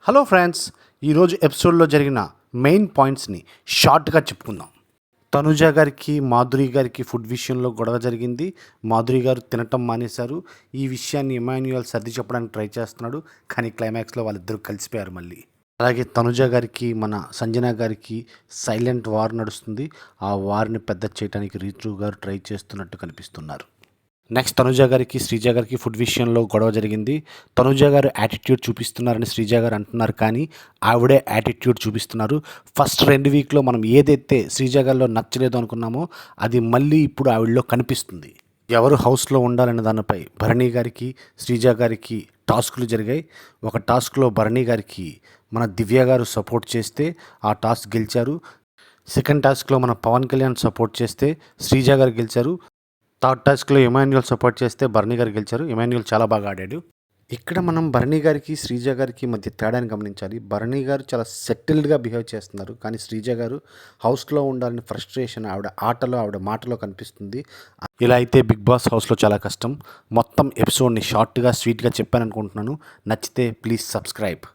Hello friends, ఈరోజు ఎపిసోడ్లో జరిగిన మెయిన్ పాయింట్స్ని షార్ట్గా చెప్పుకుందాం. తనుజ గారికి మాధురి గారికి ఫుడ్ విషయంలో గొడవ జరిగింది. మాధురి గారు తినటం మానేశారు. ఈ విషయాన్ని ఇమాన్యుయల్ సర్ది చెప్పడానికి ట్రై చేస్తున్నాడు, కానీ క్లైమాక్స్లో వాళ్ళిద్దరూ కలిసిపోయారు మళ్ళీ. అలాగే తనుజ గారికి మన సంజన గారికి సైలెంట్ వార్ నడుస్తుంది. ఆ వార్ని పెద్ద చేయడానికి రీతు గారు ట్రై చేస్తున్నట్టు కనిపిస్తున్నారు. నెక్స్ట్ తనుజ గారికి శ్రీజ గారికి ఫుడ్ విషయంలో గొడవ జరిగింది. తనుజ గారు యాటిట్యూడ్ చూపిస్తున్నారని శ్రీజ గారు అంటున్నారు, కానీ ఆవిడే యాటిట్యూడ్ చూపిస్తున్నారు. ఫస్ట్ 2 వీక్లో మనం ఏదైతే శ్రీజ గారిలో నచ్చలేదు అనుకున్నామో అది మళ్ళీ ఇప్పుడు ఆవిడలో కనిపిస్తుంది. ఎవరు హౌస్లో ఉండాలనే దానిపై భరణి గారికి శ్రీజ గారికి టాస్కులు జరిగాయి. ఒక టాస్క్లో భరణి గారికి మన దివ్య గారు సపోర్ట్ చేస్తే ఆ టాస్క్ గెలిచారు. సెకండ్ టాస్క్లో మన పవన్ కళ్యాణ్ సపోర్ట్ చేస్తే శ్రీజ గారు గెలిచారు. థర్డ్ టాస్క్లో ఇమాన్యుయల్ సపోర్ట్ చేస్తే భరణి గారు గెలిచారు. ఇమాన్యుయల్ చాలా బాగా ఆడాడు. ఇక్కడ మనం భరణి గారికి శ్రీజ గారికి మధ్య తేడాని గమనించాలి. భరణి గారు చాలా సెటిల్డ్గా బిహేవ్ చేస్తున్నారు, కానీ శ్రీజ గారు హౌస్లో ఉండాలని ఫ్రస్ట్రేషన్ ఆవిడ ఆటలో ఆవిడ మాటలో కనిపిస్తుంది. ఇలా అయితే బిగ్ బాస్ హౌస్లో చాలా కష్టం. మొత్తం ఎపిసోడ్ని షార్ట్గా స్వీట్గా చెప్పాను అనుకుంటున్నాను. నచ్చితే ప్లీజ్ సబ్స్క్రైబ్.